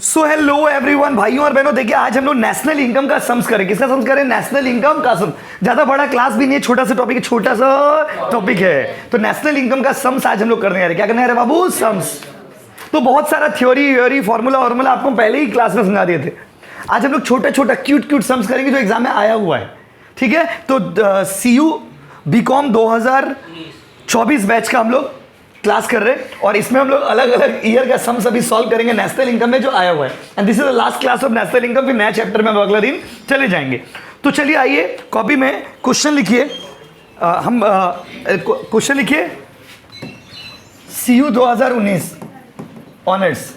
So hello everyone, भाइयों और बहनों, देखिए आज हम लोग नेशनल इनकम का सम्स करें। किसका सम्स करें? नेशनल इनकम का सम्स। ज्यादा बड़ा क्लास भी नहीं है, छोटा सा टॉपिक है, छोटा सा टॉपिक है। तो नेशनल इनकम का सम्स आज हम लोग करने आ रहे हैं। क्या करने आ रहे हैं बाबू? सम्स। तो बहुत सारा थ्योरी फॉर्मूला आपको पहले ही क्लास में समझा दिए थे। आज हम लोग छोटा छोटा क्यूट सम्स करेंगे जो एग्जाम में आया हुआ है। ठीक है, तो CU BCom 2024 बैच का हम लोग क्लास कर रहे हैं और इसमें हम लोग अलग अलग ईयर का सम्स अभी सॉल्व करेंगे नेशनल इनकम में जो आया हुआ है। And this is the last class of national income. फिर नया चैप्टर में हम अगला दिन चले जाएंगे। तो चलिए आइए, कॉपी में क्वेश्चन लिखिए। हम क्वेश्चन लिखिए CU 2019 ऑनर्स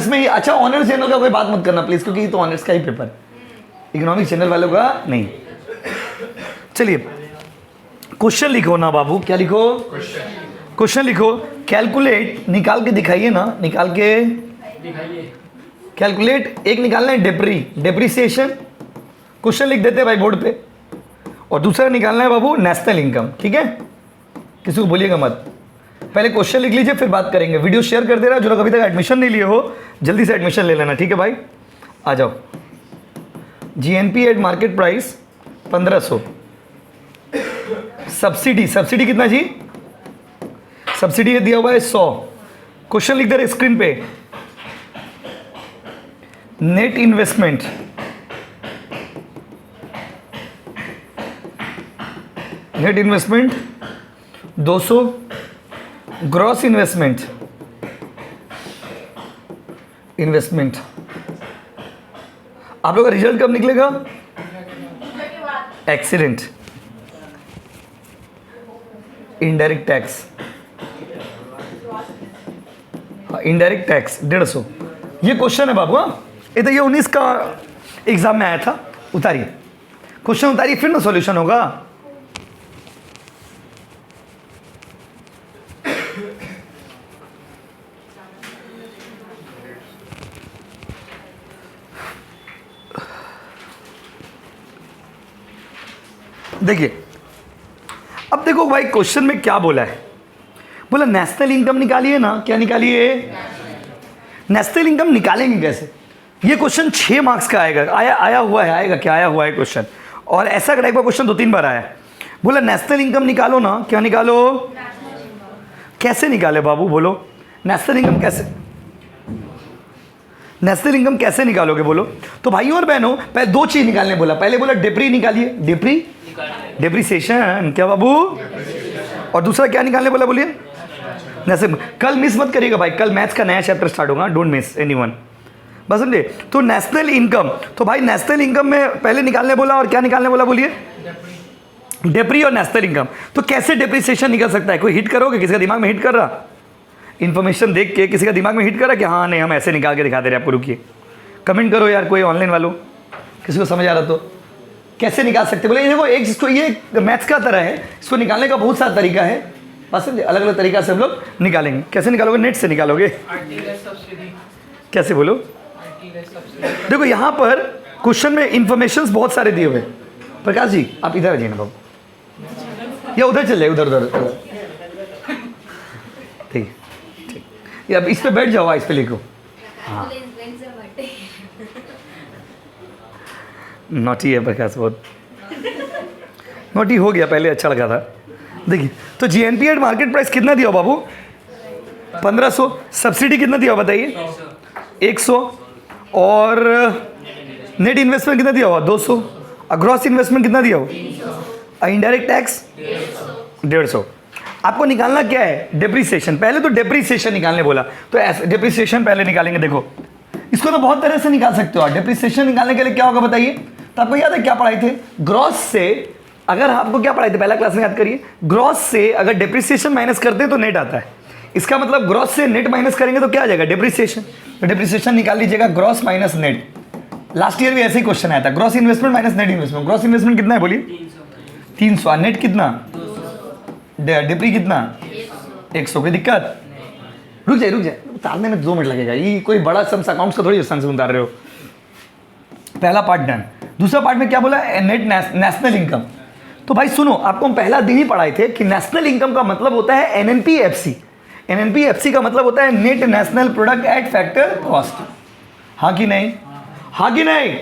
में ही। अच्छा, ऑनर्स चैनल का कोई बात मत करना प्लीज, क्योंकि तो ऑनर्स का ही पेपर, इकोनॉमिक चैनल वालों का नहीं। चलिए क्वेश्चन लिखो ना बाबू। क्या लिखो? क्वेश्चन लिखो। कैलकुलेट, निकाल के दिखाइए ना, निकाल के कैलकुलेट। एक निकालना है डेप्रीसिएशन, क्वेश्चन लिख देते हैं भाई बोर्ड पे। और दूसरा निकालना है बाबू नेशनल इनकम। ठीक है, किसी को बोलिएगा मत, पहले क्वेश्चन लिख लीजिए फिर बात करेंगे। वीडियो शेयर कर दे रहा है। जो लोग अभी तक एडमिशन नहीं लिए हो जल्दी से एडमिशन ले लेना। ठीक है भाई, आ जाओ। GNP eight market price 1500। Subsidy कितना जी? सब्सिडी दिया हुआ है 100। क्वेश्चन लिख दे रहे स्क्रीन पे। Net investment, net investment 200। Gross investment आप लोग का रिजल्ट कब निकलेगा? Excellent. Indirect tax, indirect tax 150। ये क्वेश्चन है बाबू। हाँ, ये 19 का एग्जाम में आया था। उतारिए क्वेश्चन, उतारिए, फिर ना सॉल्यूशन होगा। देखिए, अब देखो भाई क्वेश्चन में क्या बोला है। बोला नेशनल इनकम निकालिए ना। क्या निकालिए? नेशनल इनकम निकालेंगे कैसे? ये क्वेश्चन 6 मार्क्स का आएगा। आया हुआ है, आएगा क्या? आया हुआ है क्वेश्चन। और ऐसा टाइप का क्वेश्चन 2-3 बार आया है। बोला नेशनल इनकम निकालो ना। क्या निकालो? कैसे निकाले बाबू? बोलो नेशनल इनकम कैसे, नेशनल इनकम कैसे निकालोगे? बोलो। तो भाइयों और बहनों, पहले 2 चीज निकालने बोला। पहले बोला डेप्री निकालिए, डेप्रीसिएशन। क्या बाबू? और दूसरा क्या निकालने बोला? बोलिए नेशनल। कल मिस मत करिएगा भाई, कल मैथ्स का नया चैप्टर स्टार्ट होगा। डोंट मिस एनीवन, बस समझे। तो नेशनल इनकम, तो भाई नेशनल इनकम में पहले निकालने बोला। और क्या निकालने बोला? बोलिए डेप्री और नेशनल इनकम। तो कैसे डेप्रीसिएशन निकल सकता है? कोई हिट करोगे? किसी का दिमाग में हिट कर रहा? इन्फॉर्मेशन देख के किसी का दिमाग में हिट कर रहा कि हाँ नहीं हम ऐसे निकाल के दिखा दे रहे आपको? रुकिए, कमेंट करो यार, कोई ऑनलाइन वालों, किसी को समझ आ रहा तो कैसे निकाल सकते? बोले ये देखो, एक इसको ये मैथ्स का तरह है, इसको निकालने का बहुत सारा तरीका है। बस अलग अलग तरीका से हम लोग निकालेंगे। कैसे निकालोगे? नेट से निकालोगे। कैसे? बोलो। देखो यहाँ पर क्वेश्चन में इंफॉर्मेशन बहुत सारे दिए हुए। प्रकाश जी आप इधर आ जाइए ना बाबू, या उधर चल जाए, उधर ठीक ठीक। ये अब इस पे बैठ जाओ, इस पे लिखो। हाँ नोटी है प्रकाश, बहुत नोटी हो गया, पहले अच्छा लगा था। देखिए, तो GNP एट मार्केट प्राइस कितना दिया बाबू? 1500। सब्सिडी कितना दिया बताइए? 100। और नेट इन्वेस्टमेंट कितना दिया हुआ? 200। ग्रॉस इन्वेस्टमेंट कितना दिया हो? Indirect tax 150। आपको निकालना क्या है? डेप्रीसिएशन। पहले तो डेप्रीसिएशन निकालने बोला, तो ऐसे डेप्रीसिएशन पहले निकालेंगे। देखो इसको तो बहुत तरह से निकाल सकते हो आप। डेप्रीसिएशन निकालने के लिए क्या होगा बताइए? तो आपको याद है क्या पढ़ाई थे? ग्रॉस से, अगर आपको क्या पढ़ाई थे पहला क्लास में, याद करिए। ग्रॉस से अगर डेप्रीसिएशन माइनस करते हैं तो नेट आता है। इसका मतलब ग्रॉस से नेट माइनस करेंगे तो क्या आ जाएगा? डेप्रीसिएशन। तो डेप्रीसिएशन निकाल लीजिएगा, gross minus net. Last year भी ऐसे ही क्वेश्चन आया था, gross investment minus net investment. Gross investment कितना है बोलिए? 300। नेट कितना? डेप्री कितना? 100। कोई दिक्कत? रुक जाए, उतारने में 2 मिनट लगेगा। ये कोई बड़ा सम्स अकाउंट्स का थोड़ी संग से उतार रहे हो। पहला पार्ट डन। दूसरा पार्ट में क्या बोला? Net national income. तो भाई सुनो, आपको हम पहला दिन ही पढ़ाए थे कि नेशनल इनकम का मतलब होता है NNP FC। एनएनपीएफसी का मतलब होता है net national product at factor cost. हाँ कि नहीं? हाँ कि नहीं?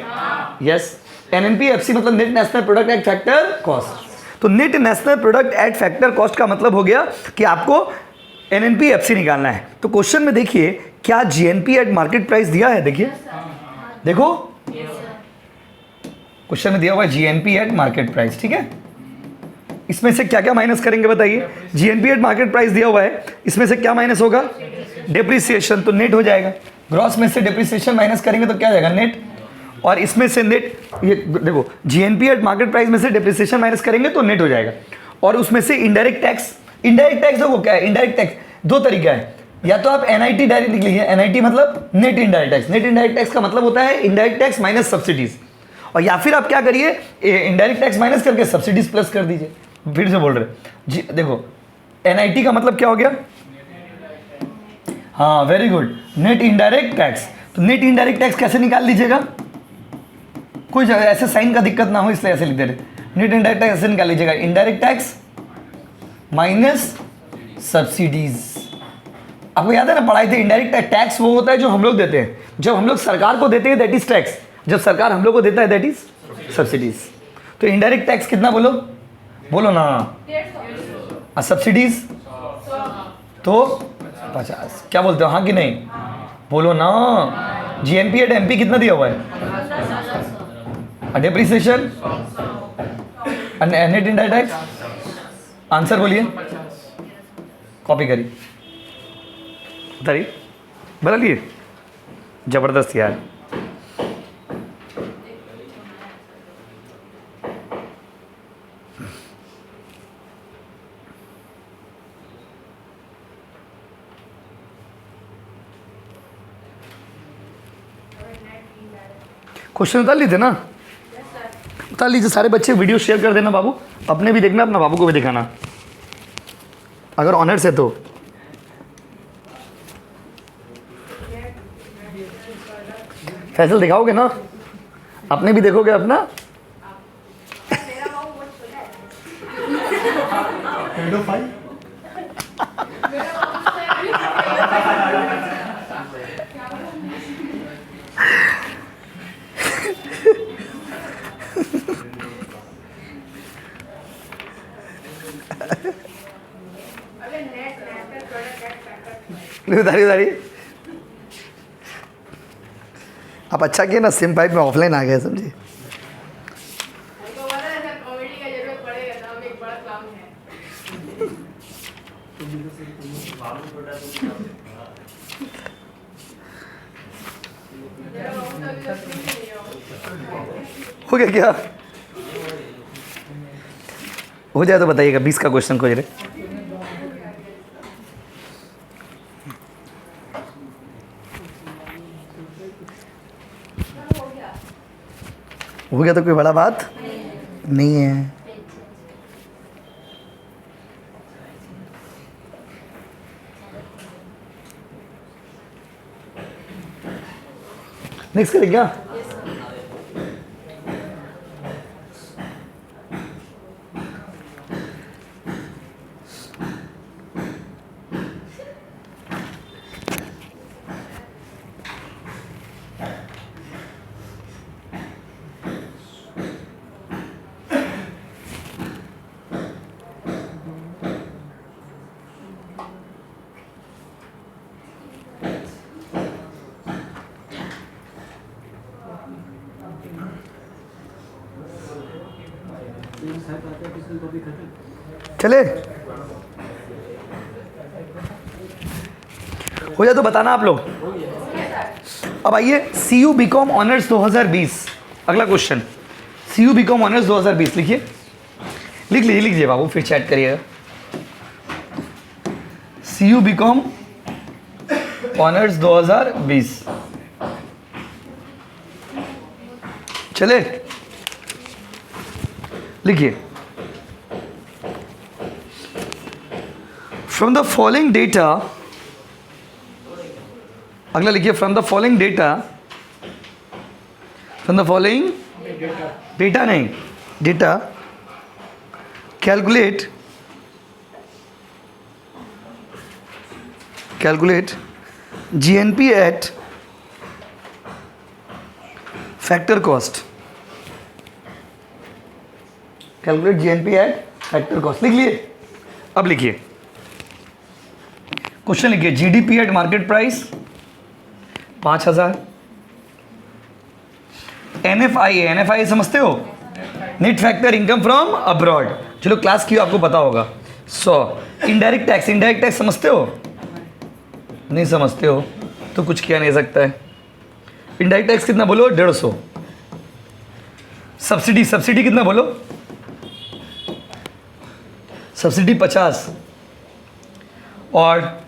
यस, एनएनपीएफसी मतलब net national product at factor cost. तो net national product at factor cost का मतलब हो गया कि आपको एनएनपीएफसी निकालना है। तो क्वेश्चन में देखिए क्या जीएनपी एट मार्केट प्राइस दिया है, देखिए देखो क्वेश्चन में दिया हुआ है जीएनपी एट मार्केट प्राइस, ठीक है। इसमें से क्या क्या माइनस करेंगे बताइए? जीएनपी एट मार्केट प्राइस दिया हुआ है, इसमें से क्या माइनस होगा? डेप्रिसिएशन, तो नेट हो जाएगा। ग्रॉस में से डेप्रिसिएशन माइनस करेंगे तो क्या आ जाएगा? नेट। और इसमें से नेट, ये देखो जीएनपी एट मार्केट प्राइस में से डेप्रिसिएशन माइनस करेंगे तो नेट हो जाएगा। और उसमें से इनडायरेक्ट टैक्स, इनडायरेक्ट टैक्स देखो क्या है, इनडायरेक्ट टैक्स दो तरीका है, या तो आप एनआईटी डायरेक्ट लिख लीजिए, एनआईटी मतलब net indirect tax, net indirect tax का मतलब होता है इनडायरेक्ट टैक्स माइनस सब्सिडीज, और या फिर आप क्या करिए इनडायरेक्ट टैक्स माइनस करके सब्सिडीज प्लस कर दीजिए। फिर से बोल रहे जी, देखो एनआईटी का मतलब क्या हो गया? हाँ very good, net indirect tax. तो नेट इनडायरेक्ट टैक्स कैसे निकाल लीजिएगा? कोई ऐसे साइन का दिक्कत ना हो इसलिए ऐसे लिख दे रहे, नेट इनडायरेक्ट टैक्स ऐसे निकाल लीजिएगा, इनडायरेक्ट टैक्स माइनस सब्सिडीज। आपको याद है ना पढ़ाई थे, इनडायरेक्ट टैक्स वो होता है जो हम लोग देते हैं, जब हम लोग सरकार को देते हैं दैट इज टैक्स, जब सरकार हम लोग को देता है दैट इज सब्सिडीज। तो इनडायरेक्ट टैक्स कितना बोलो, बोलो ना, सब्सिडीज तो 50, क्या बोलते हो हाँ कि नहीं? बोलो ना। जीएनपी एट एमपी कितना दिया हुआ है? Depreciation, net indirect tax, answer बोलिए, कॉपी करिए, उतारिए, बदल लिए, जबरदस्त यार। क्वेश्चन उतार लीजिए ना, उतार लीजिए सारे बच्चे, वीडियो शेयर कर देना बाबू, अपने भी देखना, अपना बाबू को भी दिखाना, अगर ऑनर्स है तो। फैसल दिखाओगे ना, अपने भी देखोगे अपना। उतारी आप अच्छा किए ना, सिम पाइप में ऑफलाइन आ गए समझिए। हो गया क्या? हो जाए तो बताइएगा, 20 का क्वेश्चन खोज रहे। हो गया तो कोई बड़ा बात नहीं है। नेक्स्ट करें क्या? चले हो जाए तो बताना आप लोग। अब आइए CU BCom ऑनर्स 2020, अगला क्वेश्चन। CU BCom ऑनर्स 2020 लिखिए, लिख लीजिए बाबू, फिर चैट करिएगा। CU BCom ऑनर्स 2020 चले, लिखिए। फ्रॉम द फॉलोइंग डेटा, अगला लिखिए, from the following data, from the following data नहीं, data calculate calculate GNP at factor cost, calculate GNP at factor cost. लिख लिए? अब लिखिए क्वेश्चन, लिखिए GDP at market price 5000, NFI समझते हो, net factor income from abroad, चलो class की आपको पता होगा। 100 इनडायरेक्ट टैक्स समझते हो? नहीं समझते हो तो कुछ किया नहीं सकता है। इनडायरेक्ट टैक्स कितना बोलो? 150। सब्सिडी कितना बोलो? सब्सिडी 50। और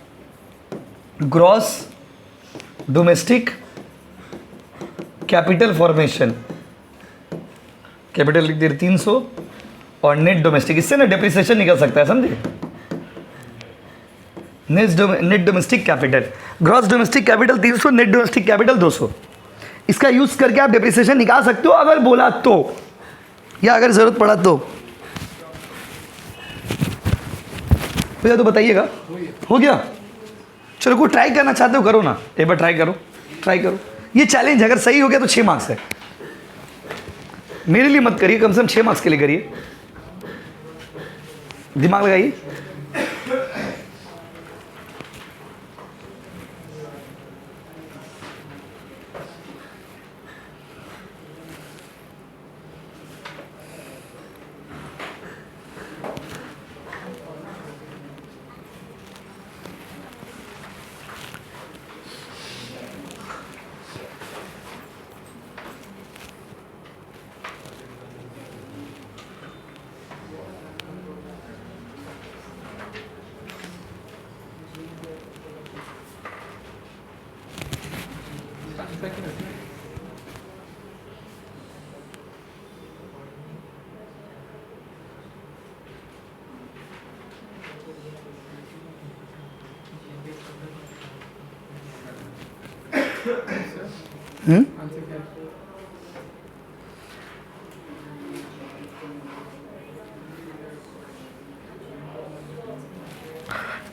gross domestic capital formation, capital लिख दिए 300, और नेट डोमेस्टिक, इससे ना डेप्रिसिएशन निकल सकता है, समझे? Net domestic capital, gross domestic capital 300, net domestic capital 200। इसका यूज करके आप डेप्रिसिएशन निकाल सकते हो अगर बोला तो, या अगर जरूरत पड़ा तो। भैया तो बताइएगा, हो गया? चलो कोई ट्राई करना चाहते हो करो ना, एक बार ट्राई करो। ये चैलेंज अगर सही हो गया तो 6 मार्क्स है। मेरे लिए मत करिए, कम से कम 6 मार्क्स के लिए करिए, दिमाग लगाइए।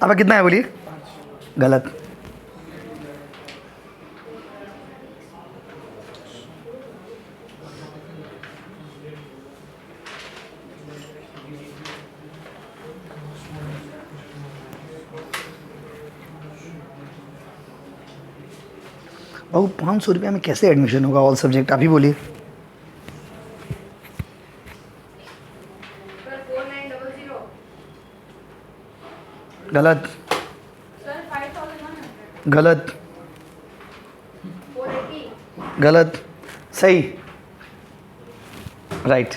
अब कितना है बोलिए? गलत। बाबू 500 रुपया में कैसे एडमिशन होगा ऑल सब्जेक्ट, आप ही बोलिए। गलत। गलत। गलत। सही, राइट।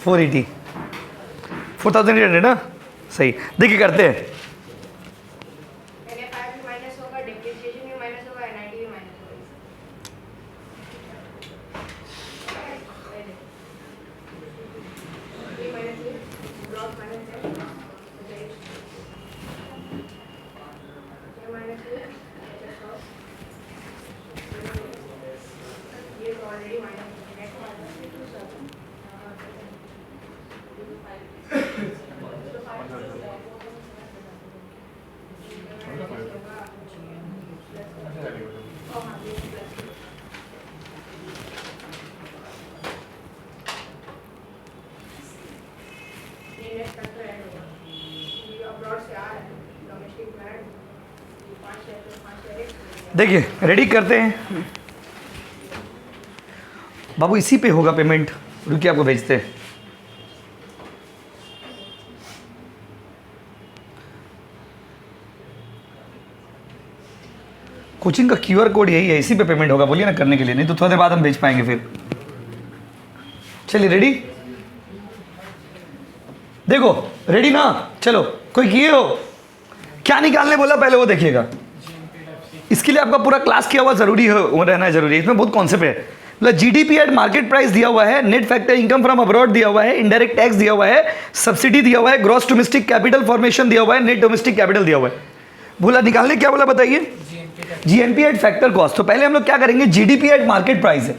480, 4800 ना, सही। देखिए करते हैं, देखिए रेडी करते हैं। बाबू इसी पे होगा पेमेंट, रुकिए आपको भेजते हैं। कोचिंग का क्यूआर कोड यही है, इसी पे पेमेंट होगा, बोलिए ना करने के लिए, नहीं तो थोड़ी देर बाद हम भेज पाएंगे फिर। चलिए रेडी, देखो रेडी ना, चलो कोई किए हो क्या निकालने बोला पहले वो देखिएगा। इसके लिए आपका पूरा क्लास किया हुआ जरूरी है, वो रहना जरूरी है, इसमें बहुत कॉन्सेप्ट है। मतलब जीडीपी एट मार्केट प्राइस दिया हुआ है, net factor income from abroad दिया हुआ है, इनडायरेक्ट टैक्स दिया हुआ है, सब्सिडी दिया हुआ है, ग्रॉस डोमेस्टिक कैपिटल फॉर्मेशन दिया हुआ है, नेट डोमेस्टिक कैपिटल दिया हुआ है। बोला निकालने क्या बोला बताइए? GNP at factor cost. तो पहले हम लोग क्या करेंगे, जीडीपी एट मार्केट प्राइस है,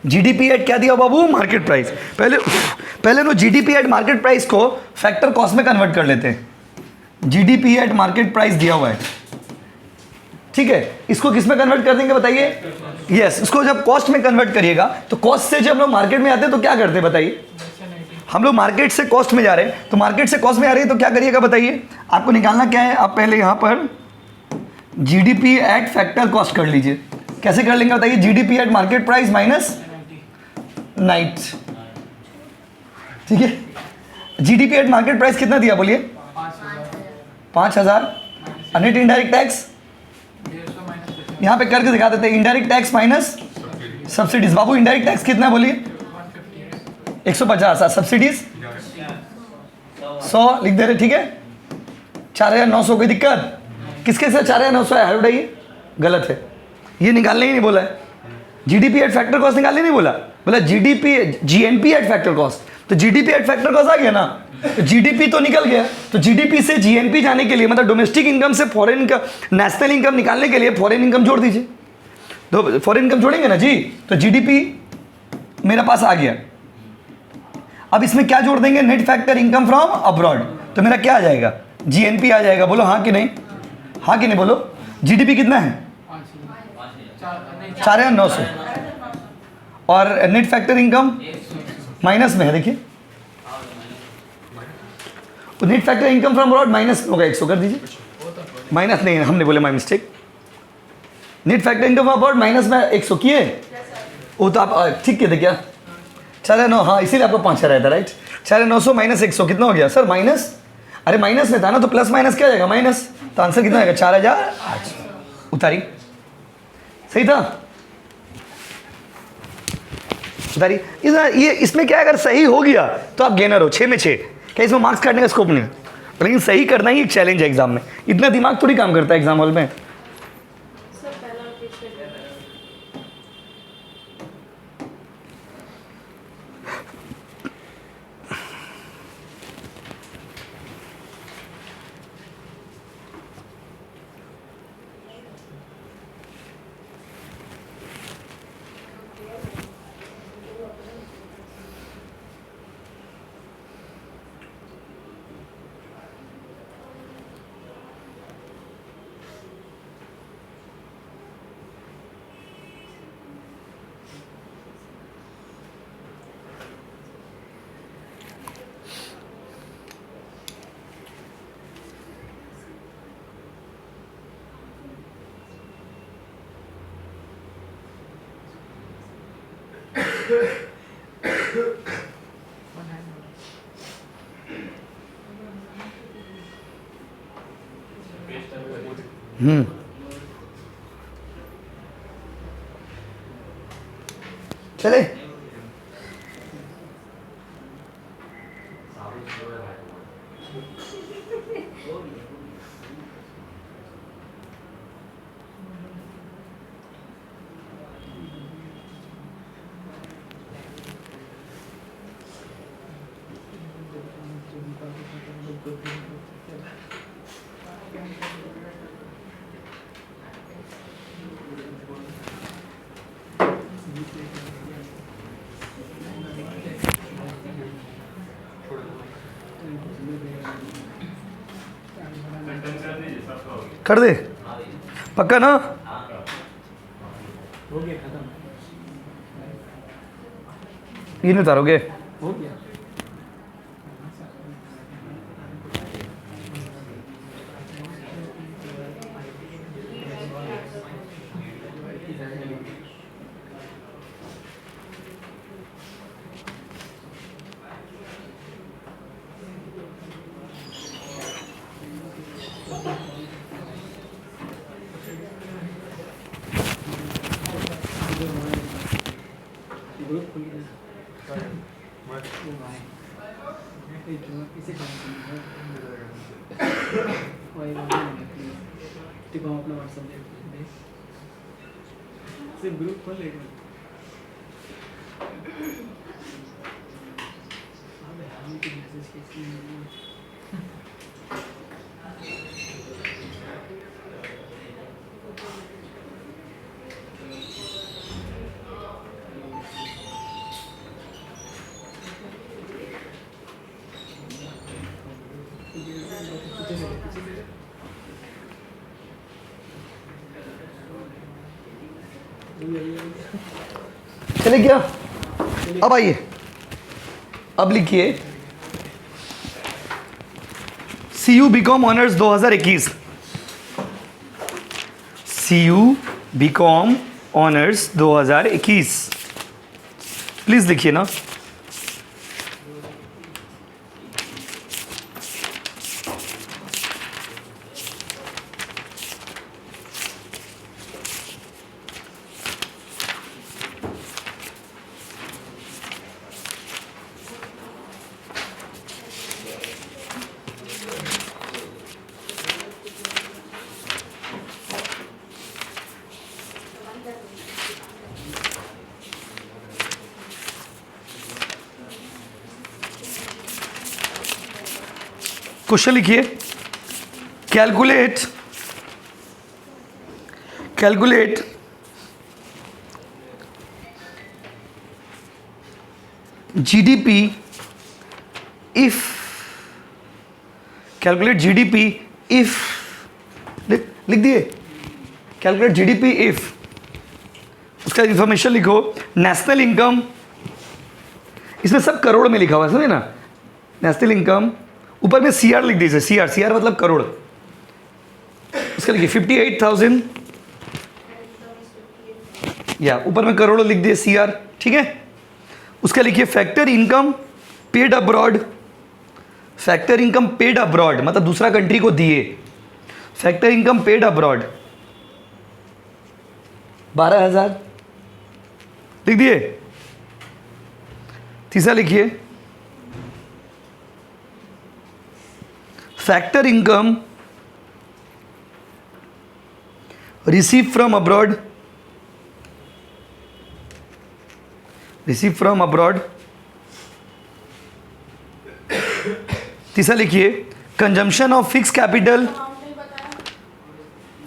जीडीपी एट क्या दिया बाबू? Market price. पहले हम लोग जीडीपी एट मार्केट प्राइस को फैक्टर कॉस्ट में कन्वर्ट कर लेते हैं। जीडीपी एट मार्केट प्राइस दिया हुआ है, ठीक है, इसको किस में कन्वर्ट कर देंगे बताइए? यस, इसको जब कॉस्ट में कन्वर्ट करिएगा तो कॉस्ट से जब हम लोग मार्केट में आते हैं तो क्या करते हैं बताइए? हम लोग मार्केट से कॉस्ट में जा रहे हैं, तो मार्केट से कॉस्ट में आ रही है तो क्या करिएगा बताइए? आपको निकालना क्या है? आप पहले यहाँ पर जीडीपी एट फैक्टर कॉस्ट कर लीजिए। कैसे कर लेंगे बताइए? GDP at market price minus night, ठीक है। जीडीपी एट मार्केट प्राइस कितना दिया बोलिए? 5,000। नेट इनडायरेक्ट टैक्स यहाँ पे करके दिखा देते हैं, इनडायरेक्ट टैक्स माइनस सब्सिडीज। बाबू इनडायरेक्ट टैक्स कितना बोलिए? 150। सब्सिडीज 100 लिख दे रहे, ठीक है। 4,900। कोई दिक्कत? किसके से 4,900 है? बताइए, गलत है, ये निकालने ही नहीं बोला है। जीडीपी एट फैक्टर कॉस्ट निकालने नहीं बोला, बोला GDP GNP at factor cost. तो जीडीपी एट फैक्टर कॉस्ट आ गया ना, तो जीडीपी तो निकल गया। तो जीडीपी से जीएनपी जाने के लिए, मतलब डोमेस्टिक इनकम से फॉरेन इनकम, नेशनल इनकम निकालने के लिए फॉरेन इनकम जोड़ दीजिए। तो फॉरेन इनकम जोड़ेंगे ना जी, तो जीडीपी मेरे पास आ गया। अब इसमें क्या जोड़ देंगे? Net factor income from abroad. तो मेरा क्या आ जाएगा? जीएनपी आ जाएगा। बोलो हाँ कि नहीं? हाँ कि नहीं बोलो? जीडीपी कितना है? 4,900। और नेट फैक्टर इनकम माइनस में है, देखिए। तो net factor income from abroad minus होगा 100, कर दीजिए। माइनस नहीं, हमने बोले, my mistake. Net factor income from abroad minus में 100 किए, वो तो आप ठीक किए थे क्या? 4,900, हाँ, इसीलिए आपको 5 रहता, राइट। 4,900 माइनस 100 कितना हो गया सर? माइनस, अरे माइनस में था ना, तो प्लस माइनस क्या जाएगा? माइनस। तो आंसर कितना आएगा? 4,000। उतारी, सही था? उतारी। ये इसमें क्या, अगर सही हो गया तो आप गेनर हो, 6 में 6। क्या इसमें मार्क्स काटने का स्कोप नहीं है? लेकिन सही करना ही एक चैलेंज है एग्जाम में। इतना दिमाग थोड़ी काम करता है एग्जाम हॉल में। चले, कर दे, पक्का ना? हो गया खत्म, ये नहीं उतारोगे? हो गया। ग्रुप खुल गया। अपना व्हाट्सएप सिर्फ ग्रुप खोल लेगा। मैसेज कैसे चले क्या? अब आइए, अब लिखिए CU BCom honours 2021। CU BCom honours 2021 please लिखिए ना। क्वेश्चन लिखिए, कैलकुलेट GDP if लिख दिए, कैलकुलेट GDP if, उसका इंफॉर्मेशन लिखो, नेशनल इनकम, इसमें सब करोड़ में लिखा हुआ है, समझे ना, नेशनल इनकम, ऊपर में CR लिख दीजिए, CR मतलब करोड़, उसका लिखिए 58,000, या ऊपर में करोड़ लिख दिए CR, ठीक है। उसका लिखिए फैक्टर इनकम पेड अब्रॉड, मतलब दूसरा कंट्री को दिए, फैक्टर इनकम पेड अब्रॉड 12,000 लिख दिए। तीसरा लिखिए factor income receive from abroad, तीसरा लिखिए consumption of fix capital,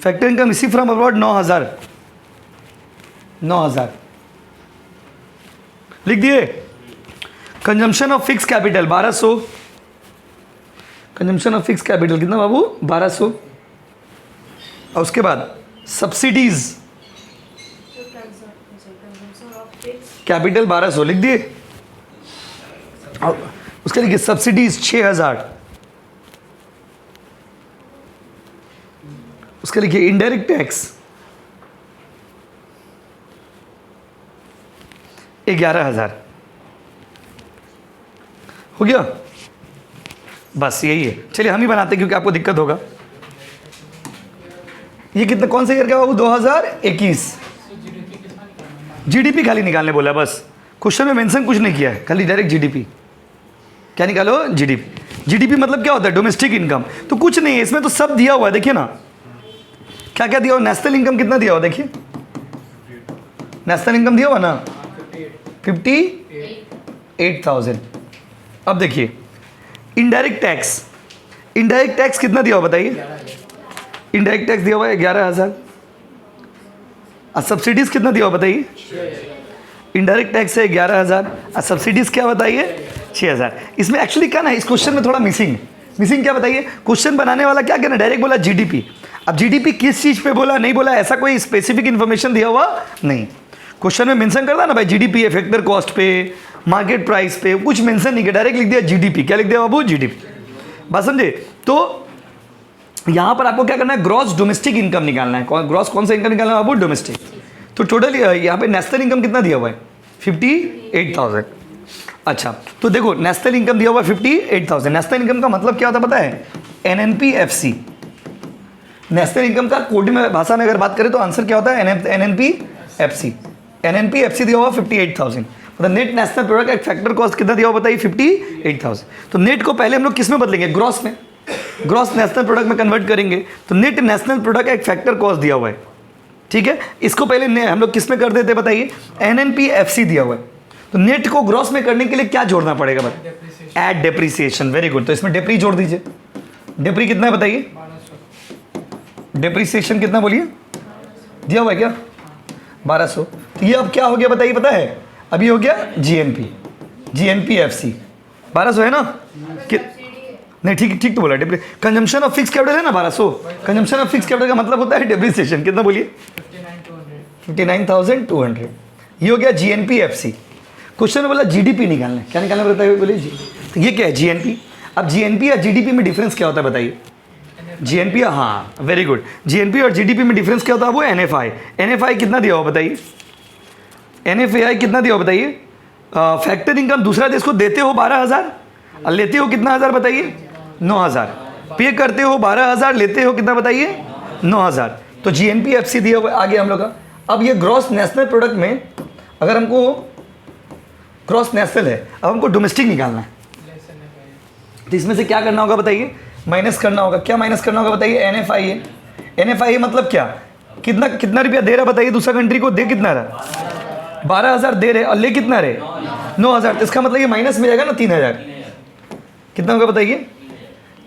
factor income receive from abroad 9,000 लिख दिए। Consumption of fix capital 1200, consumption of fix capital कितना बाबू 1200, और उसके बाद सब्सिडीज कैपिटल 1200 लिख दिए, और उसके लिखिए सब्सिडीज 6,000, उसके लिखिए इनडायरेक्ट टैक्स 11,000 हो गया। बस यही है, चलिए हम ही बनाते हैं क्योंकि आपको दिक्कत होगा। ये कितने कौन से ईयर का बाबू 2021। GDP खाली निकालने बोला, बस क्वेश्चन में मेंशन कुछ नहीं किया है, खाली डायरेक्ट GDP। क्या निकालो? GDP मतलब क्या होता है? Domestic income. तो कुछ नहीं है इसमें, तो सब दिया हुआ है, देखिए ना क्या क्या दिया हुआ। नेशनल इनकम कितना दिया हुआ देखिए, नेशनल इनकम दिया हुआ ना 58,000। अब देखिए इनडायरेक्ट टैक्स कितना दिया हुआ बताइए। इनडायरेक्ट टैक्स दिया हुआ है 11,000। और सब्सिडीज कितना दिया हुआ बताइए। इनडायरेक्ट टैक्स है 11,000 और सब्सिडीज क्या बताइए 6,000। इसमें एक्चुअली क्या ना, इस क्वेश्चन में थोड़ा मिसिंग क्या बताइए। क्वेश्चन बनाने वाला क्या कहना, डायरेक्ट बोला GDP। अब GDP किस चीज़ पे बोला, नहीं बोला, ऐसा कोई स्पेसिफिक इन्फॉर्मेशन दिया हुआ नहीं। क्वेश्चन में मेंशन करता ना भाई GDP है फैक्टर कॉस्ट पे, मार्केट प्राइस पे, कुछ मेंशन नहीं किया, डायरेक्ट लिख दिया GDP। क्या लिख दिया बाबू? GDP। बात समझे? तो यहाँ पर आपको क्या करना है, ग्रॉस डोमेस्टिक इनकम निकालना है। ग्रॉस कौन सा इनकम निकालना है बाबू? डोमेस्टिक। तो टोटल यहाँ पे नेशनल इनकम कितना दिया हुआ है 58,000। अच्छा तो देखो नेशनल इनकम दिया हुआ है 58,000। नेशनल इनकम का मतलब क्या होता है पता है? NNP-FC। नेशनल इनकम का कोड में भाषा में अगर बात करें तो आंसर क्या होता है? NNP-FC। NNP-FC दिया हुआ 58,000। मतलब नेट नेशनल प्रोडक्ट एक फैक्टर कॉस्ट कितना दिया हुआ बताइए 58,000। तो नेट को पहले हम लोग किस में बदलेंगे? ग्रॉस में। ग्रॉस नेशनल प्रोडक्ट में कन्वर्ट करेंगे तो नेट नेशनल प्रोडक्ट एक फैक्टर कॉस्ट दिया हुआ है, ठीक है। इसको पहले हम लोग किस में कर देते बताइए? NNP-FC दिया हुआ है। तो नेट को ग्रॉस में करने के लिए क्या जोड़ना पड़ेगा बताइए? Add depreciation. Very good. तो इसमें डेप्री जोड़ दीजिए। डेप्री कितना है बताइए? डेप्रिसिएशन कितना बोलिए? दिया हुआ है क्या? 1200। तो ये अब क्या हो गया बताइए? पता है अभी हो गया GNP-FC 1200 है ना कि नहीं? ठीक तो बोला। डेप्री कंजम्पशन ऑफ फिक्स कैपिटल है ना 1200। कंजम्पशन ऑफ फिक्स कैपिटल का मतलब होता है डेप्रिसिएशन। कितना बोलिए? 59,200। ये हो गया GNPFC। क्वेश्चन में बोला GDP निकालना है, क्या निकालना पड़ता है बोलिए जी। तो ये क्या है GNP। अब GNP या GDP में डिफरेंस क्या होता है बताइए। GNP, हाँ वेरी गुड। GNP और GDP में डिफरेंस क्या होता है वो NFI। NFI कितना दिया हो बताइए, NFI कितना दिया हो बताइए। फैक्टर इनकम दूसरा देश को देते हो 12,000 और लेते हो कितना हज़ार बताइए 9,000। पे करते हो 12,000, लेते हो कितना बताइए 9,000। तो GNPFC दिया हुआ आगे हम लोग का। अब ये ग्रॉस नेशनल प्रोडक्ट में अगर हमको ग्रॉस नेशनल है, अब हमको डोमेस्टिक निकालना है, तो इसमें से क्या करना होगा बताइए, माइनस करना होगा। क्या माइनस करना होगा बताइए, NFI मतलब क्या, कितना कितना रुपया दे रहा बताइए दूसरा कंट्री को, दे कितना रहा 12,000 दे रहे और ले कितना रहे 9,000। तो इसका मतलब ये माइनस में जाएगा ना 3,000। कितना होगा बताइए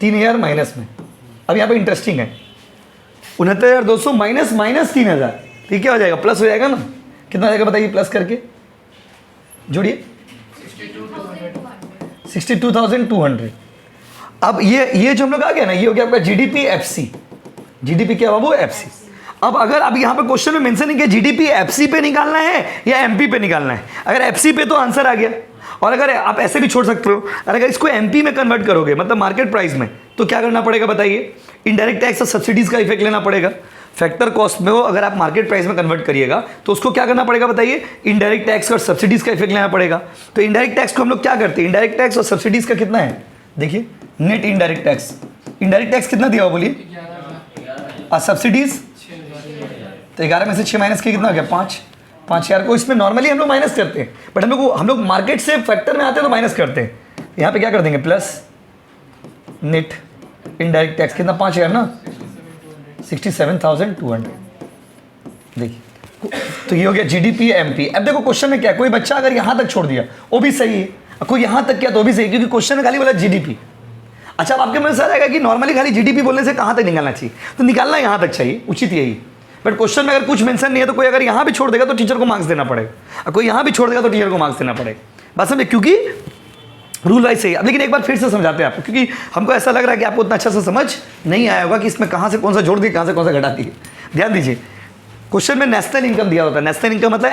3,000 माइनस में। अब यहाँ पे इंटरेस्टिंग है 69,200 माइनस 3,000, तो ये क्या हो जाएगा प्लस हो जाएगा ना। कितना हो जाएगा बताइए प्लस करके जोड़िए 62,200। अब ये जो हम लोग आ गया ना, ये हो गया आपका GDPFC। GDP क्या बाबू FC। अब अगर अब यहाँ पे क्वेश्चन में मेंशन है कि GDPFC पे निकालना है या MP पे निकालना है। अगर FC पे तो आंसर आ गया, और अगर आप ऐसे भी छोड़ सकते हो, और अगर इसको MP में कन्वर्ट करोगे मतलब मार्केट प्राइस में, तो क्या करना पड़ेगा बताइए, इनडायरेक्ट टैक्स और सब्सिडीज का इफेक्ट लेना पड़ेगा। फैक्टर कॉस्ट में हो अगर आप मार्केट प्राइस में कन्वर्ट करिएगा तो उसको क्या करना पड़ेगा बताइए, इनडायरेक्ट टैक्स और सब्सिडीज का इफेक्ट लेना पड़ेगा। तो इनडायरेक्ट टैक्स को हम लोग क्या करते हैं, इनडायरेक्ट टैक्स और सब्सिडीज का कितना है देखिए, net indirect tax. Indirect tax कितना दिया हुआ बोलिए, और सब्सिडीज तो 11 में से 6 माइनस के कितना हो गया 5,000 को। इसमें नॉर्मली हम लोग माइनस करते हैं, बट हम लोग मार्केट से फैक्टर में आते हैं तो माइनस करते हैं। यहाँ पे क्या कर देंगे प्लस नेट इनडायरेक्ट टैक्स कितना 5,000 ना 67,200। देखिए तो ये हो गया GDP MP। अब देखो क्वेश्चन में क्या है, कोई बच्चा अगर यहाँ तक छोड़ दिया वो भी सही है, कोई यहाँ तक किया तो भी सही, क्योंकि क्वेश्चन में खाली बोला GDP। अच्छा अब आपके मन से आ जाएगा कि नॉर्मली खाली GDP बोलने से कहाँ तक निकालना चाहिए, तो निकालना यहाँ तक चाहिए, उचित यही। बट क्वेश्चन में अगर कुछ मेंशन नहीं है तो कोई अगर यहाँ भी छोड़ देगा तो टीचर को मार्क्स देना पड़ेगा, और कोई यहाँ भी छोड़ देगा तो टीचर को मार्क्स देना पड़ेगा। बात समझे, क्योंकि रूल वाइज सही है। अब लेकिन एक बार फिर से समझाते हैं आपको, क्योंकि हमको ऐसा लग रहा है कि आपको उतना अच्छा से समझ नहीं आया होगा कि इसमें कहाँ से कौन सा जोड़ दिए कहाँ से कौन सा घटा दिए। ध्यान दीजिए, क्वेश्चन में नेशनल इनकम दिया होता है, नेशनल इनकम मतलब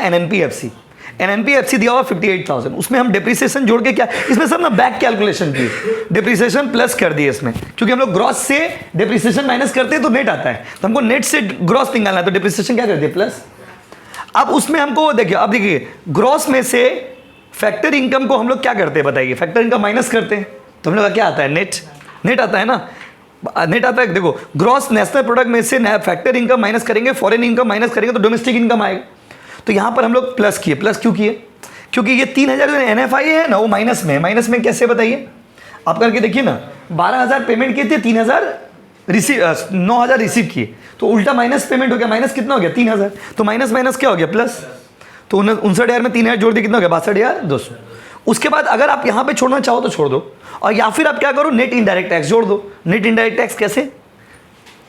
NNPFC दिया हुआ 58,000, उसमें हम डिप्रिसिएशन जोड़ के क्या, इसमें सब ना बैक कैलकुलेशन किए, डिप्रिसिएशन प्लस कर दिए इसमें, क्योंकि हम लोग ग्रॉस से डिप्रिसिएशन माइनस करते हैं तो नेट आता है, तो हमको नेट से ग्रॉस निकालना है, तो डिप्रिसिएशन क्या कर दिए प्लस। अब उसमें हमको देखिए, अब देखिए ग्रॉस में से फैक्टर इनकम को हम लोग क्या करते हैं बताइए, फैक्टर इनकम माइनस करते हैं, तो हम लोग का क्या आता है नेट आता है ना, नेट आता है। देखो ग्रॉस नेशनल प्रोडक्ट में से फैक्टर इनकम माइनस करेंगे, फॉरेन इनकम माइनस करेंगे तो डोमेस्टिक इनकम आएगा। तो यहाँ पर हम लोग प्लस किए, प्लस क्यों किए, क्योंकि ये 3,000 जो NFI है ना वो माइनस में है। माइनस में कैसे बताइए, आप करके देखिए ना, 12,000 पेमेंट किए थे, 9,000 रिसीव किए, तो उल्टा माइनस पेमेंट हो गया। माइनस कितना हो गया 3,000, तो माइनस माइनस क्या हो गया प्लस। तो 59,000 में 3,000 जोड़ दिए कितना हो गया 62,200। उसके बाद अगर आप यहाँ पे छोड़ना चाहो तो छोड़ दो, और या फिर आप क्या करो नेट इनडायरेक्ट टैक्स जोड़ दो। नेट इनडायरेक्ट टैक्स कैसे,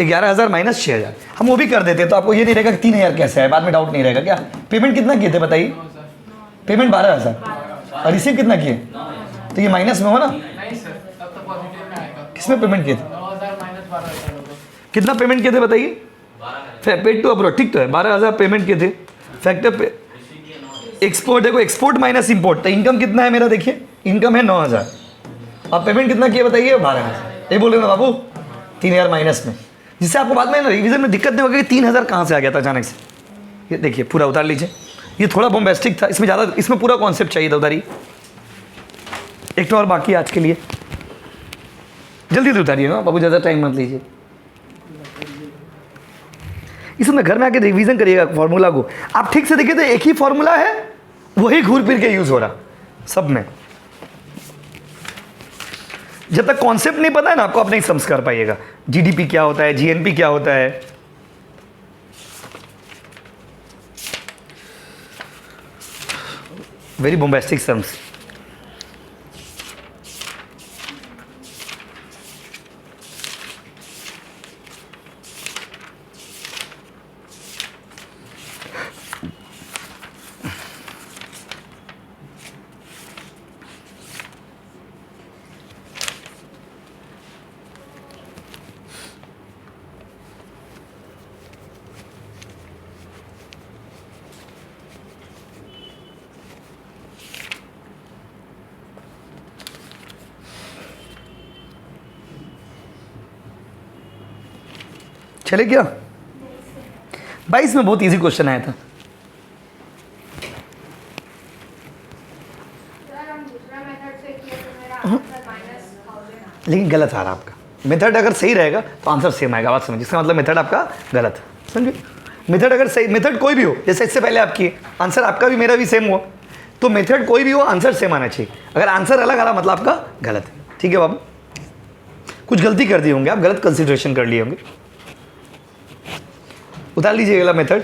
11,000 माइनस 6,000 हम वो भी कर देते हैं, तो आपको ये नहीं रहेगा कि 3,000 कैसे है, बाद में डाउट नहीं रहेगा। क्या पेमेंट कितना किए थे बताइए, पेमेंट 12,000 और रिसीव कितना किए, तो ये माइनस में हो ना, किसमें पेमेंट किए थे, कितना पेमेंट किए थे बताइए, पेड टू अब्रॉड, ठीक तो है 12,000 पेमेंट किए थे। फैक्टर पे एक्सपोर्ट, देखो एक्सपोर्ट माइनस इंपोर्ट, तो इनकम कितना है मेरा देखिए, इनकम है 9,000 और पेमेंट कितना किया बताइए 12,000। ये बोल रहे ना बाबू 3,000 माइनस में, जिससे आपको बाद में ना रिवीजन में दिक्कत नहीं होगी कि 3,000 कहाँ से आ गया था अचानक से। ये देखिए पूरा उतार लीजिए, ये थोड़ा बॉम्बेस्टिक था, इसमें ज़्यादा, इसमें पूरा कॉन्सेप्ट चाहिए था, उतारिए। एक तो और बाकी आज के लिए, जल्दी से उतारिए ना बाबू, ज़्यादा टाइम मत लीजिए। इसमें घर में आके रिवीजन करिएगा फॉर्मूला को, आप ठीक से देखिए तो एक ही फॉर्मूला है, वही घूर फिर के यूज हो रहा सब में। जब तक कॉन्सेप्ट नहीं पता है ना आपको, आप नहीं समझ कर पाइएगा GDP क्या होता है, GNP क्या होता है। Very bombastic terms. चले क्या 22 में बहुत इजी क्वेश्चन आया था। लेकिन गलत आ रहा आपका मेथड। अगर सही रहेगा तो आंसर सेम आएगा। बात समझिए, इसका मतलब मेथड आपका गलत है। समझिए, मेथड अगर सही, मेथड कोई भी हो, जैसे इससे पहले आपकी आंसर आपका भी मेरा भी सेम हुआ, तो मेथड कोई भी हो आंसर सेम आना चाहिए। अगर आंसर अलग आ रहा मतलब आपका गलत है। ठीक है बाबू, कुछ गलती कर दिए होंगे आप, गलत कंसिडरेशन कर लिए होंगे। उतार लीजिए अगला मेथड।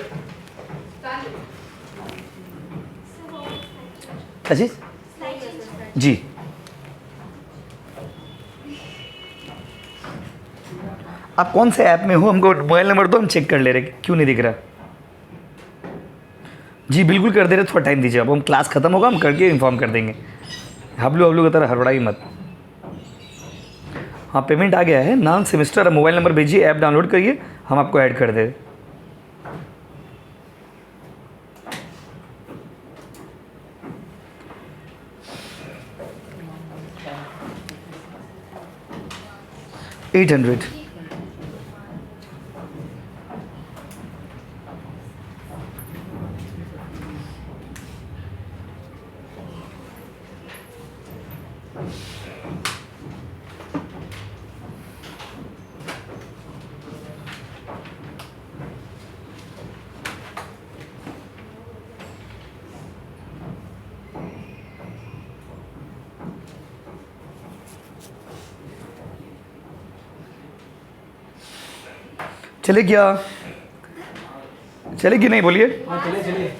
क्या चीज जी, आप कौन से ऐप में हो, हमको मोबाइल नंबर दो, हम चेक कर ले रहे क्यों नहीं दिख रहा। जी बिल्कुल कर दे रहे, थोड़ा टाइम दीजिए। अब हम क्लास खत्म होगा हम करके इन्फॉर्म कर देंगे। हबलू हबलू की तरह हड़बड़ाई मत। हाँ पेमेंट आ गया है, नाम सेमेस्टर, मोबाइल नंबर भेजिए, ऐप डाउनलोड करिए, हम आपको ऐड कर दे। $800। चले क्या, चले कि नहीं बोलिए। हाँ चलिए चलिए।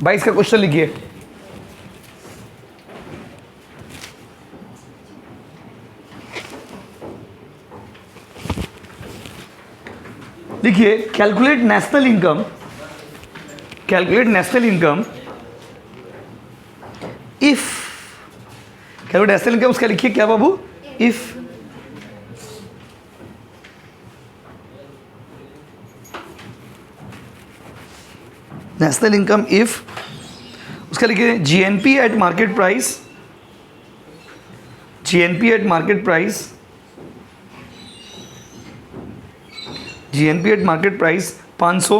22 का क्वेश्चन लिखिए। लिखिए calculate national income, calculate national income if, calculate national income उसका लिखिए क्या बाबू, इफ नेशनल इनकम इफ, उसका लिखिए GNP eight market price, GNP eight market price, GNP eight market price 500।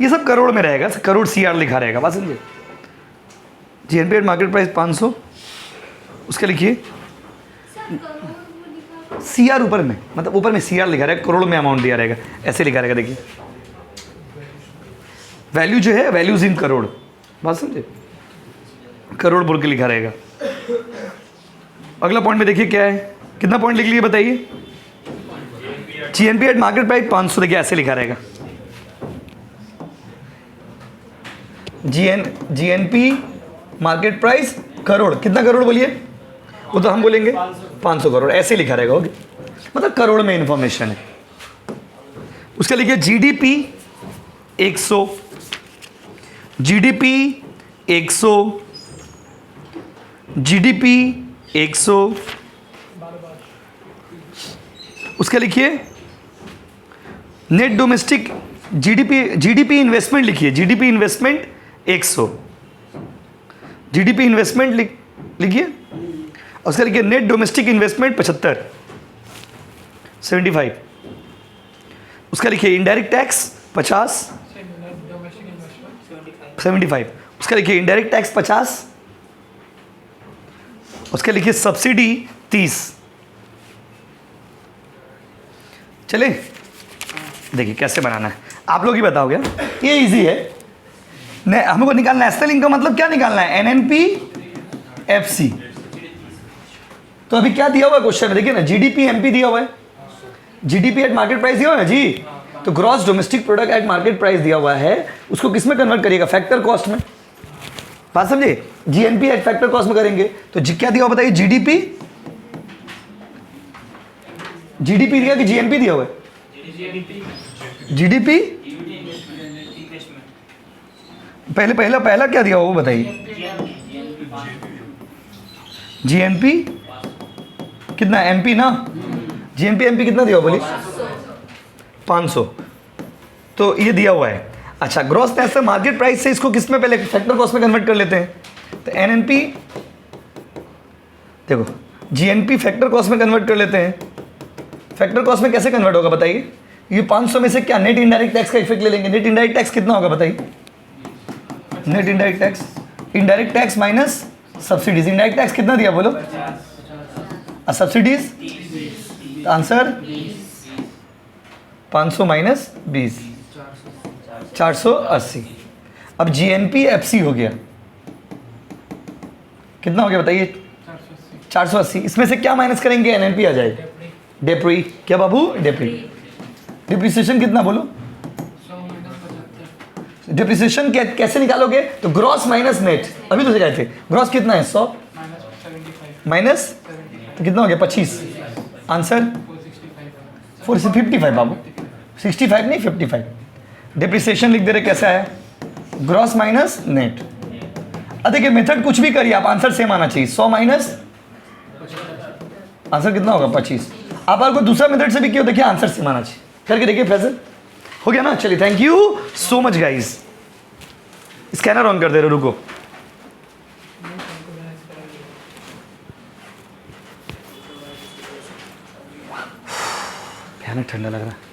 ये सब करोड़ में रहेगा, करोड़ सीआर लिखा रहेगा, बात समझिए। जीएनपी एट मार्केट प्राइस 500, उसका लिखिए सीआर ऊपर में, मतलब ऊपर में सीआर लिखा रहेगा, करोड़ में अमाउंट दिया रहेगा, ऐसे लिखा रहेगा। देखिए वैल्यू जो है वैल्यूज इन करोड़, बात समझे, करोड़ बोल के लिखा रहेगा। अगला पॉइंट में देखिए क्या है, कितना पॉइंट लिख लिए बताइए। जीएनपी एट मार्केट प्राइस 500, देखिए ऐसे लिखा रहेगा। जीएनपी मार्केट प्राइस करोड़, कितना करोड़ बोलिए, वो तो हम बोलेंगे 500 करोड़, ऐसे लिखा रहेगा। ओके, मतलब करोड़ में इंफॉर्मेशन है। उसका लिखिए जीडीपी 100, जीडीपी 100, जीडीपी 100, उसका लिखिए net domestic GDP, GDP investment लिखिए, जीडीपी इन्वेस्टमेंट 100, जीडीपी इन्वेस्टमेंट लिखिए। उसका लिखिए नेट डोमेस्टिक इन्वेस्टमेंट 75। उसका लिखिए इनडायरेक्ट टैक्स 50, 75। उसका लिखिए इनडायरेक्ट टैक्स 50, उसका लिखिए सब्सिडी 30। चले देखिए कैसे बनाना है, आप लोग ही बताओगे। ये इजी है, हमको निकालना है नेशनल इनकम, मतलब क्या निकालना है, एनएनपी एफसी। तो अभी क्या दिया हुआ है क्वेश्चन में, देखिए ना, जीडीपी एमपी दिया हुआ है, जीडीपी एट मार्केट प्राइस दिया हुआ है जी, तो gross domestic product at market price दिया हुआ है, उसको किस में कन्वर्ट करिएगा, फैक्टर कॉस्ट में, बात समझे। जीएनपी एट फैक्टर कॉस्ट में करेंगे तो क्या दिया हुआ बताइए, जीडीपी, जीडीपी दिया कि जीएनपी दिया हुआ है, जीडीपी पहला क्या दिया हुआ वो बताइए, जीएनपी कितना, एमपी ना, जीएनपी एमपी कितना दिया हुआ बोलिए, 500, तो ये दिया हुआ है। अच्छा, ग्रॉस नेशनल मार्केट प्राइस से इसको किस में पहले फैक्टर कॉस्ट में कन्वर्ट कर लेते हैं, तो एनएनपी, देखो जीएनपी फैक्टर कॉस्ट में कन्वर्ट कर लेते हैं, फैक्टर कॉस्ट में कैसे कन्वर्ट होगा बताइए? ये 500 में से क्या नेट इनडायरेक्ट टैक्स का इफेक्ट ले लेंगे? नेट इनडायरेक्ट टैक्स कितना होगा बताइए? Net indirect tax minus subsidies. Indirect tax कितना दिया बोलो? Subsidies answer 500 minus 20 480। अब जीएनपी एफसी हो गया, कितना हो गया बताइए? 480। इसमें से क्या माइनस करेंगे? एनएनपी आ जाएगा। डेप्री क्या बाबू? डेप्री। डिप्रिसिएशन कितना बोलो? डिप्रिसिएशन कैसे निकालोगे? तो ग्रॉस माइनस नेट, अभी तो सिखाए थे। ग्रॉस कितना है? 100 माइनस तो कितना हो गया? 25। आंसर 455 बाबू, 65 नहीं 55। डिप्रिसिएशन लिख दे रहे, कैसे आया? Gross minus net. अब देखिए मेथड कुछ भी करिए आप, आंसर सेम आना चाहिए। 100 माइनस आंसर कितना होगा? 25। आप अगर कोई दूसरा मेथड से भी किया देखिए आंसर सेम आना चाहिए। करके देखिए फैसल, हो गया ना? चलिए thank you so much guys. Scanner on कर दे रहे, रुको। भयानक ठंडा लग रहा है।